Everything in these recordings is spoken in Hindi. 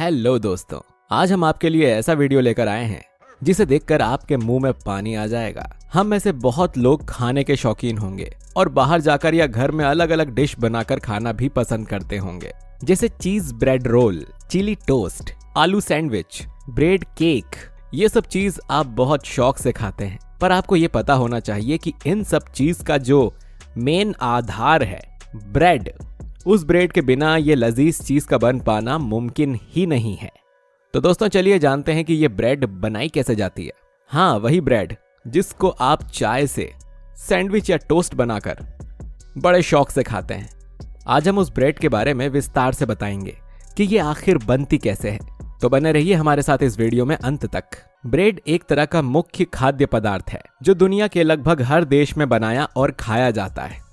हेलो दोस्तों, आज हम आपके लिए ऐसा वीडियो लेकर आए हैं जिसे देखकर आपके मुंह में पानी आ जाएगा। हम में से बहुत लोग खाने के शौकीन होंगे और बाहर जाकर या घर में अलग अलग डिश बनाकर खाना भी पसंद करते होंगे, जैसे चीज ब्रेड रोल, चिली टोस्ट, आलू सैंडविच, ब्रेड केक। ये सब चीज आप बहुत शौक से खाते हैं, पर आपको ये पता होना चाहिए कि इन सब चीज का जो मेन आधार है ब्रेड, उस ब्रेड के बिना ये लजीज चीज का बन पाना मुमकिन ही नहीं है। तो दोस्तों चलिए जानते हैं कि ये ब्रेड बनाई कैसे जाती है। हाँ, वही ब्रेड जिसको आप चाय से सैंडविच या टोस्ट बनाकर बड़े शौक से खाते हैं। आज हम उस ब्रेड के बारे में विस्तार से बताएंगे कि ये आखिर बनती कैसे है। तो बने रहिए हमारे साथ इस वीडियो में अंत तक। ब्रेड एक तरह का मुख्य खाद्य पदार्थ है जो दुनिया के लगभग हर देश में बनाया और खाया जाता है।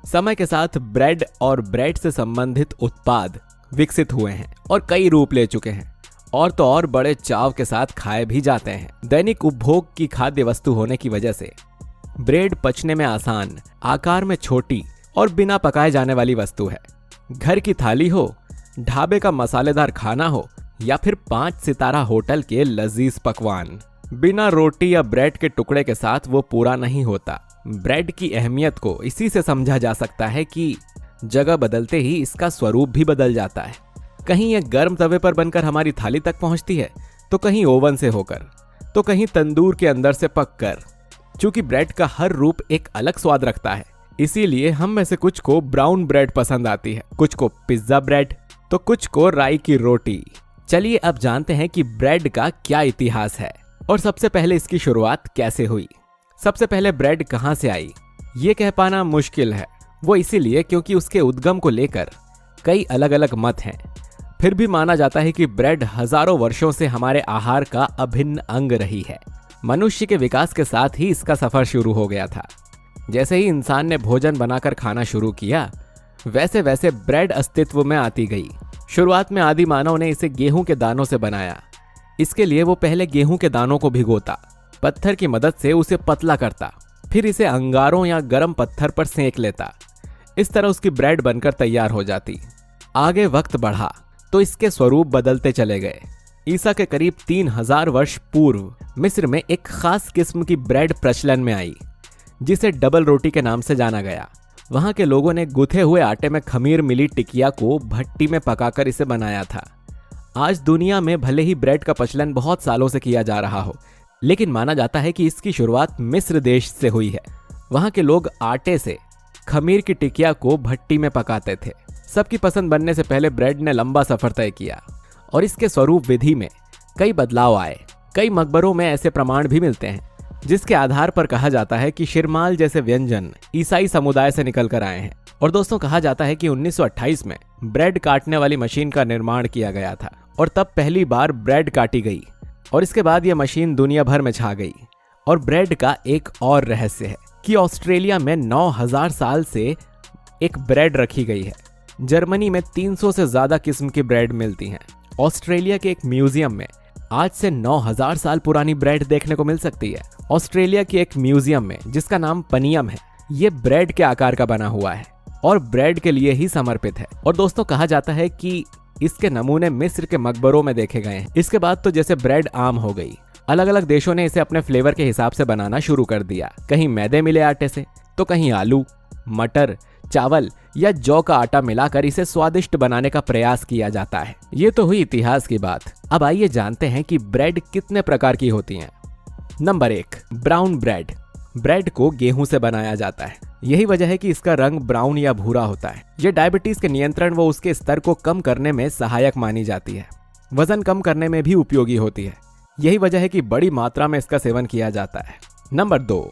समय के साथ ब्रेड और ब्रेड से संबंधित उत्पाद विकसित हुए हैं और कई रूप ले चुके हैं, और तो और बड़े चाव के साथ खाए भी जाते हैं। दैनिक उपभोग की खाद्य वस्तु होने की वजह से ब्रेड पचने में आसान, आकार में छोटी और बिना पकाए जाने वाली वस्तु है। घर की थाली हो, ढाबे का मसालेदार खाना हो या फिर 5 सितारा होटल के लजीज पकवान, बिना रोटी या ब्रेड के टुकड़े के साथ वो पूरा नहीं होता। ब्रेड की अहमियत को इसी से समझा जा सकता है कि जगह बदलते ही इसका स्वरूप भी बदल जाता है। कहीं ये गर्म तवे पर बनकर हमारी थाली तक पहुंचती है, तो कहीं ओवन से होकर, तो कहीं तंदूर के अंदर से पककर। चूंकि ब्रेड का हर रूप एक अलग स्वाद रखता है, इसीलिए हम में से कुछ को ब्राउन ब्रेड पसंद आती है, कुछ को पिज्जा ब्रेड, तो कुछ को राई की रोटी। चलिए अब जानते हैं कि ब्रेड का क्या इतिहास है और सबसे पहले इसकी शुरुआत कैसे हुई। सबसे पहले ब्रेड कहां से आई, ये कह पाना मुश्किल है। वो इसीलिए क्योंकि उसके उद्गम को लेकर कई अलग अलग मत हैं। फिर भी माना जाता है कि ब्रेड हजारों वर्षों से हमारे आहार का अभिन्न अंग रही है। मनुष्य के विकास के साथ ही इसका सफर शुरू हो गया था। जैसे ही इंसान ने भोजन बनाकर खाना शुरू किया, वैसे वैसे ब्रेड अस्तित्व में आती गई। शुरुआत में आदि मानव ने इसे गेहूं के दानों से बनाया। इसके लिए वो पहले गेहूं के दानों को भिगोता, पत्थर की मदद से उसे पतला करता, फिर इसे अंगारों या गर्म पत्थर पर सेंक लेता। इस तरह उसकी ब्रेड बनकर तैयार हो जाती। आगे वक्त बढ़ा तो इसके स्वरूप बदलते चले गए। ईसा के करीब 3000 वर्ष पूर्व मिस्र में एक खास किस्म की ब्रेड प्रचलन में आई, जिसे डबल रोटी के नाम से जाना गया। वहां के लोगों ने गुथे हुए आटे में खमीर मिली टिकिया को भट्टी में पकाकर इसे बनाया था। आज दुनिया में भले ही ब्रेड का प्रचलन बहुत सालों से किया जा रहा हो, लेकिन माना जाता है कि इसकी शुरुआत मिस्र देश से हुई है। वहां के लोग आटे से खमीर की टिकिया को भट्टी में पकाते थे। सबकी पसंद बनने से पहले ब्रेड ने लंबा सफर तय किया और इसके स्वरूप विधि में कई बदलाव आए। कई मकबरों में ऐसे प्रमाण भी मिलते हैं जिसके आधार पर कहा जाता है कि शिरमाल जैसे व्यंजन ईसाई समुदाय से निकल कर आए हैं। और दोस्तों, कहा जाता है कि 1928 में ब्रेड काटने वाली मशीन का निर्माण किया गया था और तब पहली बार ब्रेड काटी गई, और इसके बाद यह मशीन दुनिया भर में छा गई। और ब्रेड का एक और रहस्य है कि ऑस्ट्रेलिया में 9000 साल से एक ब्रेड रखी गई है। जर्मनी में 300 से ज्यादा किस्म की ब्रेड मिलती हैं। ऑस्ट्रेलिया के एक म्यूजियम में आज से 9000 साल पुरानी ब्रेड देखने को मिल सकती है। ऑस्ट्रेलिया के एक म्यूजियम में, जिसका नाम पनियम है, ये ब्रेड के आकार का बना हुआ है और ब्रेड के लिए ही समर्पित है। और दोस्तों, कहा जाता है कि इसके नमूने मिस्र के मकबरों में देखे गए हैं। इसके बाद तो जैसे ब्रेड आम हो गई, अलग अलग देशों ने इसे अपने फ्लेवर के हिसाब से बनाना शुरू कर दिया। कहीं मैदे मिले आटे से, तो कहीं आलू, मटर, चावल या जौ का आटा मिलाकर इसे स्वादिष्ट बनाने का प्रयास किया जाता है। ये तो हुई इतिहास की बात। अब आइए जानते हैं कि ब्रेड कितने प्रकार की होती हैं। Number 1, brown bread. ब्रेड को गेहूं से बनाया जाता है। यही वजह है कि इसका रंग ब्राउन या भूरा होता है। यह डायबिटीज के नियंत्रण व उसके स्तर को कम करने में सहायक मानी जाती है। वजन कम करने में भी उपयोगी होती है। यही वजह है कि बड़ी मात्रा में इसका सेवन किया जाता है। Number 2,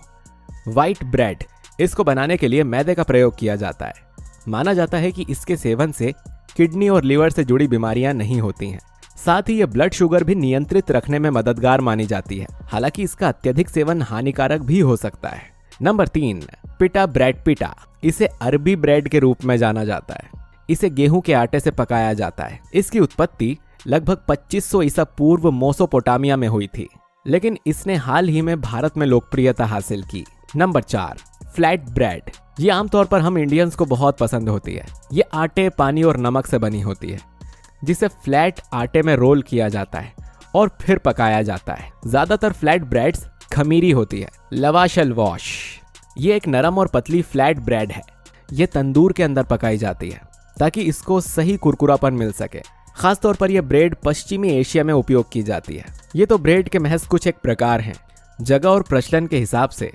white bread. इसको बनाने के लिए मैदे का प्रयोग किया जाता है। माना जाता है कि इसके सेवन से किडनी और लीवर से जुड़ी बीमारियां नहीं होती हैं। साथ ही यह ब्लड शुगर भी नियंत्रित रखने में मददगार मानी जाती है। हालांकि इसका अत्यधिक सेवन हानिकारक भी हो सकता है। नंबर 3, पिटा ब्रेड। पिटा, इसे अरबी ब्रेड के रूप में जाना जाता है। इसे गेहूं के आटे से पकाया जाता है। इसकी उत्पत्ति लगभग 2500 ईसा पूर्व मेसोपोटामिया में हुई थी, लेकिन इसने हाल ही में भारत में लोकप्रियता हासिल की। Number 4, flat bread. ये आमतौर पर हम इंडियंस को बहुत पसंद होती है। ये आटे, पानी और नमक से बनी होती है। जिसे फ्लैट आटे में रोल किया जाता है और फिर पकाया जाता है। ज्यादातर फ्लैट ब्रेड्स खमीरी होती है। लवाश अलवाश ये एक नरम और पतली फ्लैट ब्रेड है। ये तंदूर के अंदर पकाई जाती है ताकि इसको सही कुरकुरापन मिल सके। खासतौर पर यह ब्रेड पश्चिमी एशिया में उपयोग की जाती है। ये तो ब्रेड के महज कुछ एक प्रकार हैं। जगह और प्रचलन के हिसाब से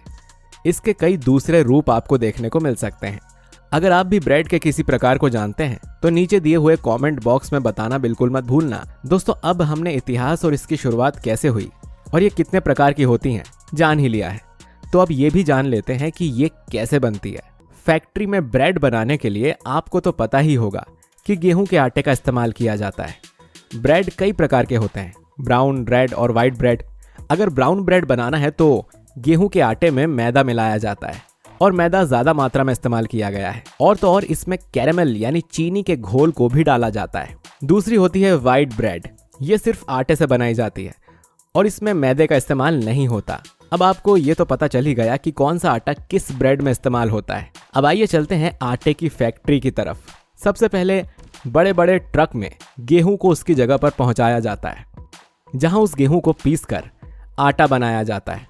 इसके कई दूसरे रूप आपको देखने को मिल सकते हैं। अगर आप भी ब्रेड के किसी प्रकार को जानते हैं तो नीचे दिए हुए कमेंट बॉक्स में बताना बिल्कुल मत भूलना। दोस्तों, अब हमने इतिहास और इसकी शुरुआत कैसे हुई और ये कितने प्रकार की होती हैं जान ही लिया है, तो अब ये भी जान लेते हैं कि ये कैसे बनती है। फैक्ट्री में ब्रेड बनाने के लिए आपको तो पता ही होगा कि गेहूं के आटे का इस्तेमाल किया जाता है। ब्रेड कई प्रकार के होते हैं, ब्राउन, रेड और वाइट ब्रेड। अगर ब्राउन ब्रेड बनाना है तो गेहूं के आटे में मैदा मिलाया जाता है और मैदा ज्यादा मात्रा में इस्तेमाल किया गया है। और तो और इसमें कैरेमल यानी चीनी के घोल को भी डाला जाता है। दूसरी होती है वाइट ब्रेड। ये सिर्फ आटे से बनाई जाती है और इसमें मैदे का इस्तेमाल नहीं होता। अब आपको ये तो पता चल ही गया कि कौन सा आटा किस ब्रेड में इस्तेमाल होता है। अब आइए चलते हैं आटे की फैक्ट्री की तरफ। सबसे पहले बड़े बड़े ट्रक में गेहूं को उसकी जगह पर पहुंचाया जाता है, जहां उस गेहूं को पीसकर आटा बनाया जाता है।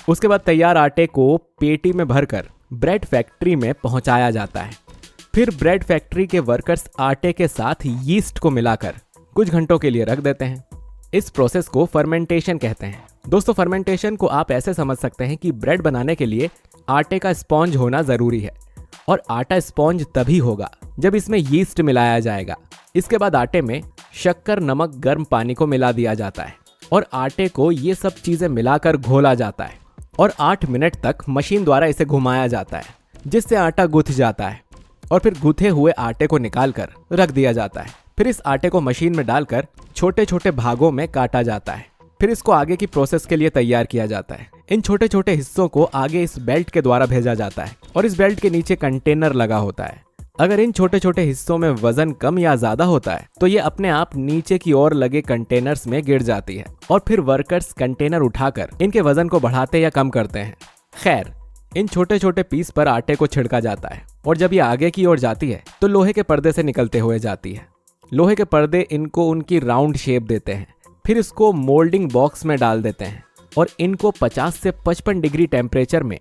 उसके बाद तैयार आटे को पेटी में भरकर ब्रेड फैक्ट्री में पहुंचाया जाता है। फिर ब्रेड फैक्ट्री के वर्कर्स आटे के साथ यीस्ट को मिलाकर कुछ घंटों के लिए रख देते हैं। इस प्रोसेस को फर्मेंटेशन कहते हैं। दोस्तों, फर्मेंटेशन को आप ऐसे समझ सकते हैं कि ब्रेड बनाने के लिए आटे का स्पॉन्ज होना जरूरी है और आटा स्पॉन्ज तभी होगा जब इसमें यीस्ट मिलाया जाएगा। इसके बाद आटे में शक्कर, नमक, गर्म पानी को मिला दिया जाता है और आटे को ये सब चीजें मिलाकर घोला जाता है और 8 मिनट तक मशीन द्वारा इसे घुमाया जाता है, जिससे आटा गुथ जाता है और फिर गुथे हुए आटे को निकालकर रख दिया जाता है। फिर इस आटे को मशीन में डालकर छोटे छोटे भागों में काटा जाता है। फिर इसको आगे की प्रोसेस के लिए तैयार किया जाता है। इन छोटे छोटे हिस्सों को आगे इस बेल्ट के द्वारा भेजा जाता है और इस बेल्ट के नीचे कंटेनर लगा होता है। अगर इन छोटे छोटे हिस्सों में वजन कम या ज्यादा होता है तो ये अपने आप नीचे की ओर लगे कंटेनर्स में गिर जाती है और फिर वर्कर्स कंटेनर उठाकर इनके वजन को बढ़ाते या कम करते हैं। खैर, इन छोटे छोटे पीस पर आटे को छिड़का जाता है और जब ये आगे की ओर जाती है तो लोहे के पर्दे से निकलते हुए जाती है। लोहे के पर्दे इनको उनकी राउंड शेप देते हैं। फिर इसको मोल्डिंग बॉक्स में डाल देते हैं और इनको 50 से 55 डिग्री टेम्परेचर में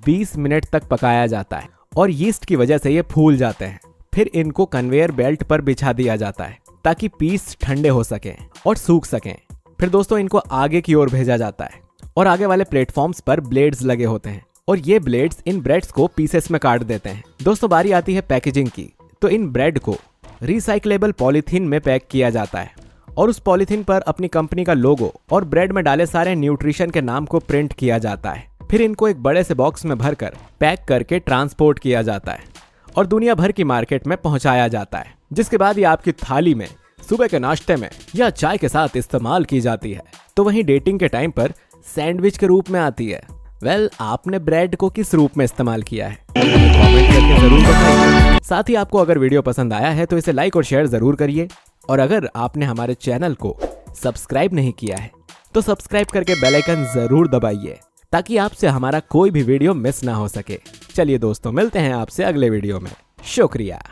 20 मिनट तक पकाया जाता है और यीस्ट की वजह से ये फूल जाते हैं। फिर इनको कन्वेयर बेल्ट पर बिछा दिया जाता है ताकि पीस ठंडे हो सकें और सूख सकें। फिर दोस्तों, इनको आगे की ओर भेजा जाता है और आगे वाले प्लेटफॉर्म्स पर ब्लेड्स लगे होते हैं और ये ब्लेड्स इन ब्रेड्स को पीसेस में काट देते हैं। दोस्तों, बारी आती है पैकेजिंग की। तो इन ब्रेड को रिसाइक्लेबल पॉलीथीन में पैक किया जाता है और उस पॉलीथीन पर अपनी कंपनी का लोगो और ब्रेड में डाले सारे न्यूट्रिशन के नाम को प्रिंट किया जाता है। फिर इनको एक बड़े से बॉक्स में भरकर पैक करके ट्रांसपोर्ट किया जाता है और दुनिया भर की मार्केट में पहुंचाया जाता है, जिसके बाद ये आपकी थाली में, सुबह के नाश्ते में या चाय के साथ इस्तेमाल की जाती है। तो वहीं डेटिंग के टाइम पर सैंडविच के रूप में आती है। आपने ब्रेड को किस रूप में इस्तेमाल किया है? कमेंट करके जरूर बताइए। साथ ही आपको अगर वीडियो पसंद आया है तो इसे लाइक और शेयर जरूर करिए और अगर आपने हमारे चैनल को सब्सक्राइब नहीं किया है तो सब्सक्राइब करके बेल आइकन जरूर दबाइए ताकि आपसे हमारा कोई भी वीडियो मिस ना हो सके। चलिए दोस्तों, मिलते हैं आपसे अगले वीडियो में। शुक्रिया।